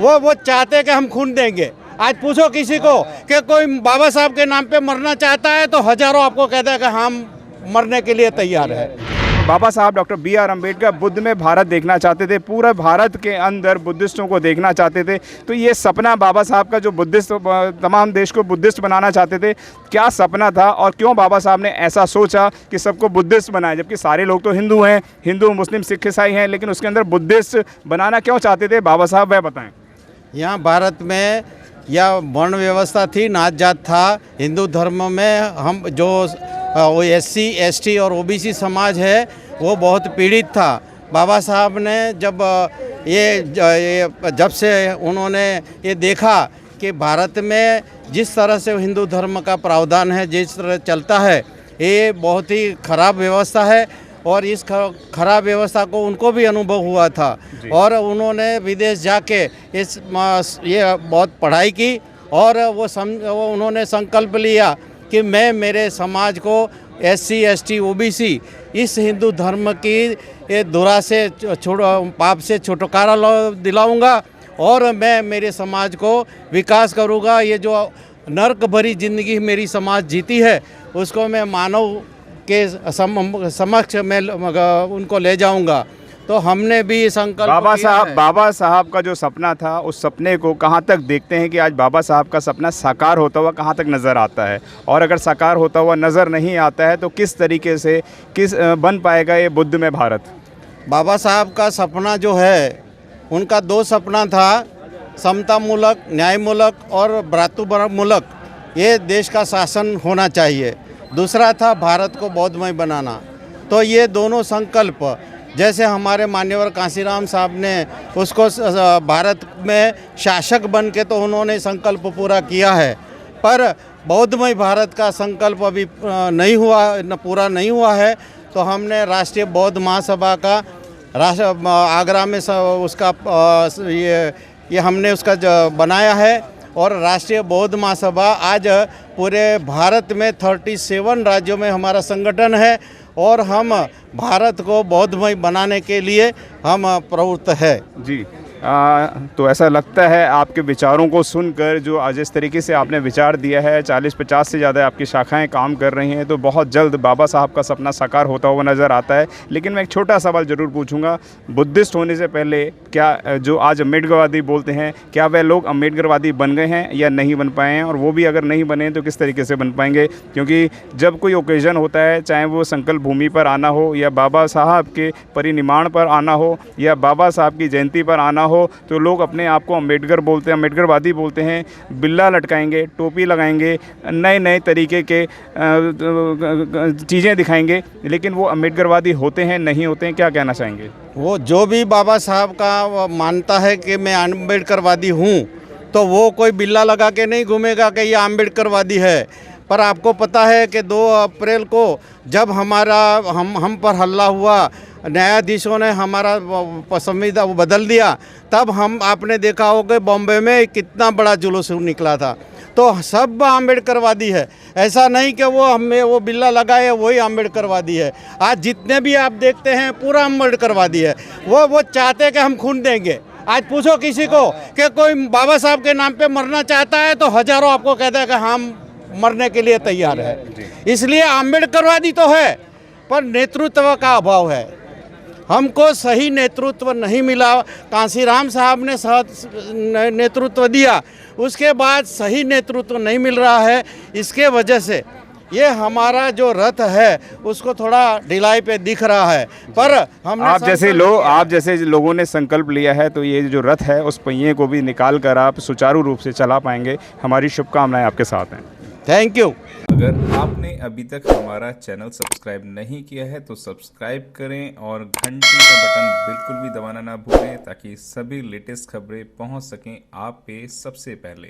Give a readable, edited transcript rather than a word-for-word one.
वो चाहते हैं कि हम खून देंगे। आज पूछो किसी को कि कोई बाबा साहब के नाम पे मरना चाहता है तो हजारों आपको कहता है कि हम मरने के लिए तैयार है। बाबा साहब डॉक्टर बी.आर. अम्बेडकर बुद्ध में भारत देखना चाहते थे, पूरा भारत के अंदर बुद्धिस्टों को देखना चाहते थे। तो ये सपना बाबा साहब का, जो बुद्धिस्ट तमाम देश को बुद्धिस्ट बनाना चाहते थे, क्या सपना था और क्यों बाबा साहब ने ऐसा सोचा कि सबको बुद्धिस्ट बनाए, जबकि सारे लोग तो हिंदू हैं, हिंदू मुस्लिम सिख ईसाई हैं, लेकिन उसके अंदर बुद्धिस्ट बनाना क्यों चाहते थे बाबा साहब, वह बताएं। यहाँ भारत में या वर्ण व्यवस्था थी, नात जात था। हिंदू धर्म में हम जो SC ST और OBC समाज है वो बहुत पीड़ित था। बाबा साहब ने जब से उन्होंने ये देखा कि भारत में जिस तरह से हिंदू धर्म का प्रावधान है, जिस तरह चलता है, ये बहुत ही खराब व्यवस्था है और इस खराब व्यवस्था को उनको भी अनुभव हुआ था और उन्होंने विदेश जाके ये बहुत पढ़ाई की और उन्होंने संकल्प लिया कि मैं मेरे समाज को SC ST OBC इस हिंदू धर्म की ये दुरा से पाप से छुटकारा दिलाऊंगा और मैं मेरे समाज को विकास करूंगा। ये जो नर्क भरी जिंदगी मेरी समाज जीती है उसको मैं मानव के समक्ष में उनको ले जाऊंगा। तो हमने भी संकल्प बाबा साहब का जो सपना था, उस सपने को कहाँ तक देखते हैं कि आज बाबा साहब का सपना साकार होता हुआ कहाँ तक नज़र आता है, और अगर साकार होता हुआ नज़र नहीं आता है तो किस तरीके से बन पाएगा ये बुद्ध में भारत। बाबा साहब का सपना जो है, उनका 2 सपना था, समतामूलक, न्यायमूलक और भ्रातृमूलक ये देश का शासन होना चाहिए। दूसरा था भारत को बौद्धमय बनाना। तो ये दोनों संकल्प, जैसे हमारे मान्यवर कांसीराम साहब ने उसको भारत में शासक बन के तो उन्होंने संकल्प पूरा किया है, पर बौद्धमय भारत का संकल्प अभी पूरा नहीं हुआ है। तो हमने राष्ट्रीय बौद्ध महासभा का आगरा में उसका ये हमने उसका बनाया है और राष्ट्रीय बौद्ध महासभा आज पूरे भारत में 37 राज्यों में हमारा संगठन है और हम भारत को बौद्धमय बनाने के लिए हम प्रवृत्त है जी। तो ऐसा लगता है आपके विचारों को सुनकर, जो आज इस तरीके से आपने विचार दिया है, 40-50 से ज़्यादा आपकी शाखाएं काम कर रही हैं, तो बहुत जल्द बाबा साहब का सपना साकार होता हुआ नज़र आता है। लेकिन मैं एक छोटा सवाल ज़रूर पूछूंगा, बुद्धिस्ट होने से पहले क्या जो आज अम्बेडकरवादी बोलते हैं, क्या वह लोग अम्बेडकरवादी बन गए हैं या नहीं बन पाए हैं, और वो भी अगर नहीं बने तो किस तरीके से बन पाएंगे? क्योंकि जब कोई ओकेज़न होता है, चाहे वो संकल्प भूमि पर आना हो या बाबा साहब के परिनिर्वाण पर आना हो या बाबा साहब की जयंती पर आना हो, तो लोग अपने आप को अम्बेडकर बोलते हैं, अम्बेडकरवादी बोलते हैं, बिल्ला लटकाएंगे, टोपी लगाएंगे, नए नए तरीके के चीज़ें दिखाएंगे, लेकिन वो अम्बेडकरवादी होते हैं नहीं होते हैं? क्या कहना चाहेंगे? वो जो भी बाबा साहब का मानता है कि मैं अम्बेडकरवादी हूँ, तो वो कोई बिल्ला लगा के नहीं घूमेगा कि ये अम्बेडकरवादी है। पर आपको पता है कि 2 अप्रैल को जब हम पर हल्ला हुआ, न्यायाधीशों ने हमारा संविधान बदल दिया, तब आपने देखा हो कि बॉम्बे में कितना बड़ा जुलूस निकला था। तो सब अम्बेडकरवादी है, ऐसा नहीं कि वो हमें वो बिल्ला लगाए वही अम्बेडकरवादी है। आज जितने भी आप देखते हैं पूरा अम्बेडकरवादी है। वो चाहते हैं कि हम खून देंगे। आज पूछो किसी को कि कोई बाबा साहब के नाम पे मरना चाहता है तो हजारों आपको कहता है कि हम मरने के लिए तैयार है। इसलिए अम्बेडकरवादी तो है, पर नेतृत्व का अभाव है। हमको सही नेतृत्व नहीं मिला। कांसीराम साहब ने नेतृत्व दिया, उसके बाद सही नेतृत्व नहीं मिल रहा है। इसके वजह से ये हमारा जो रथ है उसको थोड़ा ढिलाई पे दिख रहा है। पर हमने आप जैसे लोगों ने संकल्प लिया है, तो ये जो रथ है उस पहिए को भी निकाल कर आप सुचारू रूप से चला पाएंगे। हमारी शुभकामनाएं आपके साथ हैं। Thank you. अगर आपने अभी तक हमारा चैनल सब्सक्राइब नहीं किया है तो सब्सक्राइब करें और घंटी का बटन बिल्कुल भी दबाना ना भूलें, ताकि सभी लेटेस्ट खबरें पहुंच सकें आप पे सबसे पहले।